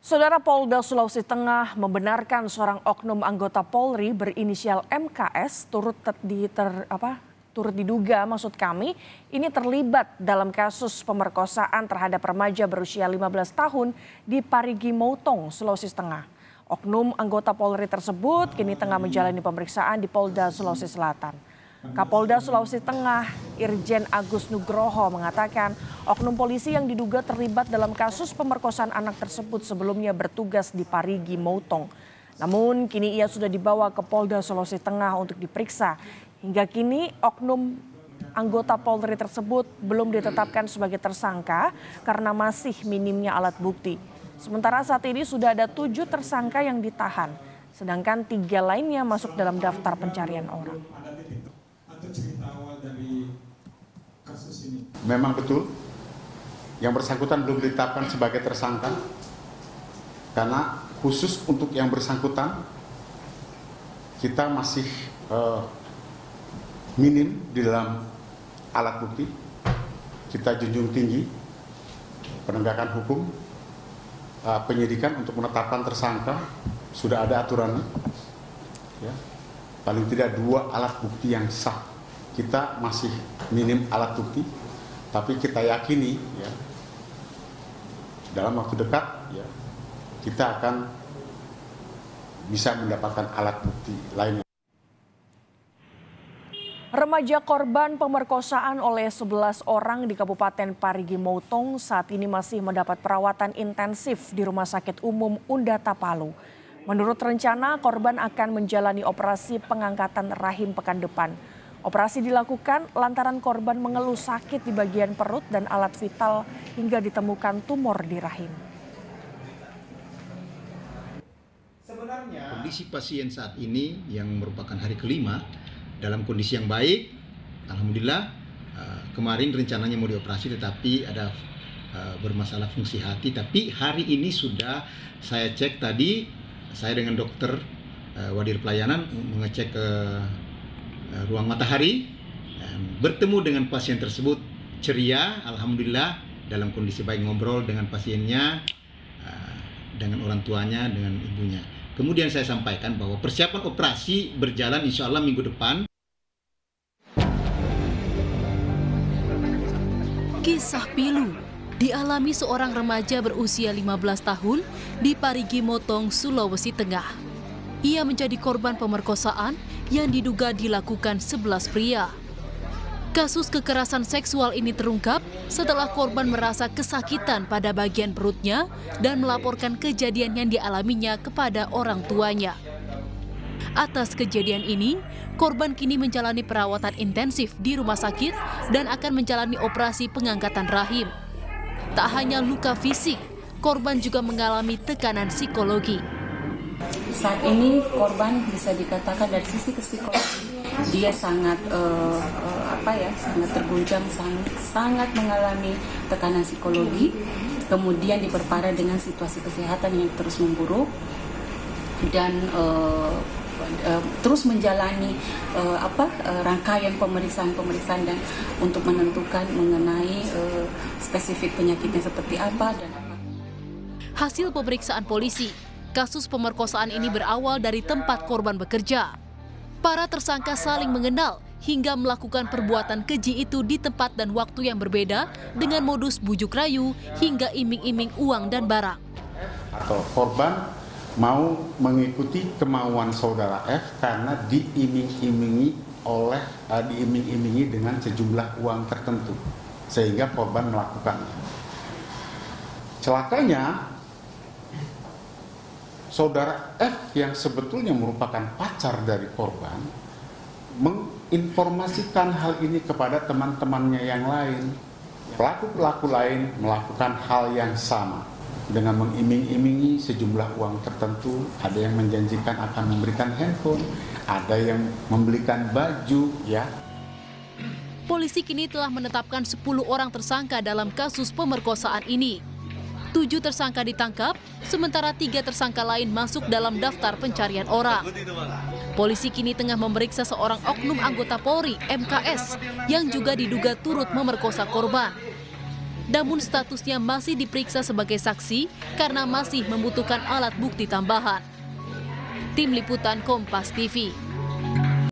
Saudara Polda Sulawesi Tengah membenarkan seorang oknum anggota Polri berinisial MKS turut diduga ini terlibat dalam kasus pemerkosaan terhadap remaja berusia 15 tahun di Parigi Motong, Sulawesi Tengah. Oknum anggota Polri tersebut kini tengah menjalani pemeriksaan di Polda Sulawesi Selatan. Kapolda Sulawesi Tengah, Irjen Agus Nugroho mengatakan oknum polisi yang diduga terlibat dalam kasus pemerkosaan anak tersebut sebelumnya bertugas di Parigi Motong. Namun kini ia sudah dibawa ke Polda Sulawesi Tengah untuk diperiksa. Hingga kini oknum anggota Polri tersebut belum ditetapkan sebagai tersangka karena masih minimnya alat bukti. Sementara saat ini sudah ada 7 tersangka yang ditahan, sedangkan 3 lainnya masuk dalam daftar pencarian orang. Cerita awal dari kasus ini. Memang betul yang bersangkutan belum ditetapkan sebagai tersangka karena khusus untuk yang bersangkutan kita masih minim di dalam alat bukti. Kita junjung tinggi penegakan hukum, penyidikan untuk menetapkan tersangka sudah ada aturannya, ya. Paling tidak 2 alat bukti yang sah. Kita masih minim alat bukti, tapi kita yakini ya dalam waktu dekat ya kita akan bisa mendapatkan alat bukti lainnya. Remaja korban pemerkosaan oleh 11 orang di Kabupaten Parigi Motong saat ini masih mendapat perawatan intensif di Rumah Sakit Umum Undata Palu. Menurut rencana, korban akan menjalani operasi pengangkatan rahim pekan depan. Operasi dilakukan lantaran korban mengeluh sakit di bagian perut dan alat vital hingga ditemukan tumor di rahim. Kondisi pasien saat ini yang merupakan hari kelima dalam kondisi yang baik. Alhamdulillah, kemarin rencananya mau dioperasi tetapi ada bermasalah fungsi hati. Tapi hari ini sudah saya cek tadi, saya dengan dokter Wadir Pelayanan mengecek ke ruang matahari, bertemu dengan pasien tersebut ceria, alhamdulillah dalam kondisi baik, ngobrol dengan pasiennya, dengan orang tuanya, dengan ibunya. Kemudian saya sampaikan bahwa persiapan operasi berjalan insya Allah minggu depan. Kisah pilu dialami seorang remaja berusia 15 tahun di Parigi Motong, Sulawesi Tengah. Ia menjadi korban pemerkosaan yang diduga dilakukan 11 pria. Kasus kekerasan seksual ini terungkap setelah korban merasa kesakitan pada bagian perutnya dan melaporkan kejadian yang dialaminya kepada orang tuanya. Atas kejadian ini, korban kini menjalani perawatan intensif di rumah sakit dan akan menjalani operasi pengangkatan rahim. Tak hanya luka fisik, korban juga mengalami tekanan psikologi. Saat ini korban bisa dikatakan dari sisi psikologi dia sangat sangat terguncang, sangat mengalami tekanan psikologi, kemudian diperparah dengan situasi kesehatan yang terus memburuk dan terus menjalani rangkaian pemeriksaan dan untuk menentukan mengenai spesifik penyakitnya seperti apa dan apa. Hasil pemeriksaan polisi, kasus pemerkosaan ini berawal dari tempat korban bekerja. Para tersangka saling mengenal hingga melakukan perbuatan keji itu di tempat dan waktu yang berbeda dengan modus bujuk rayu hingga iming-iming uang dan barang. Atau korban mau mengikuti kemauan saudara F karena diiming-imingi dengan sejumlah uang tertentu sehingga korban melakukannya. Celakanya saudara F yang sebetulnya merupakan pacar dari korban menginformasikan hal ini kepada teman-temannya yang lain. Pelaku-pelaku lain melakukan hal yang sama dengan mengiming-imingi sejumlah uang tertentu. Ada yang menjanjikan akan memberikan handphone, ada yang membelikan baju, ya. Polisi kini telah menetapkan 10 orang tersangka dalam kasus pemerkosaan ini. 7 tersangka ditangkap, sementara 3 tersangka lain masuk dalam daftar pencarian orang. Polisi kini tengah memeriksa seorang oknum anggota Polri, MKS, yang juga diduga turut memerkosa korban. namun statusnya masih diperiksa sebagai saksi karena masih membutuhkan alat bukti tambahan. Tim Liputan Kompas TV.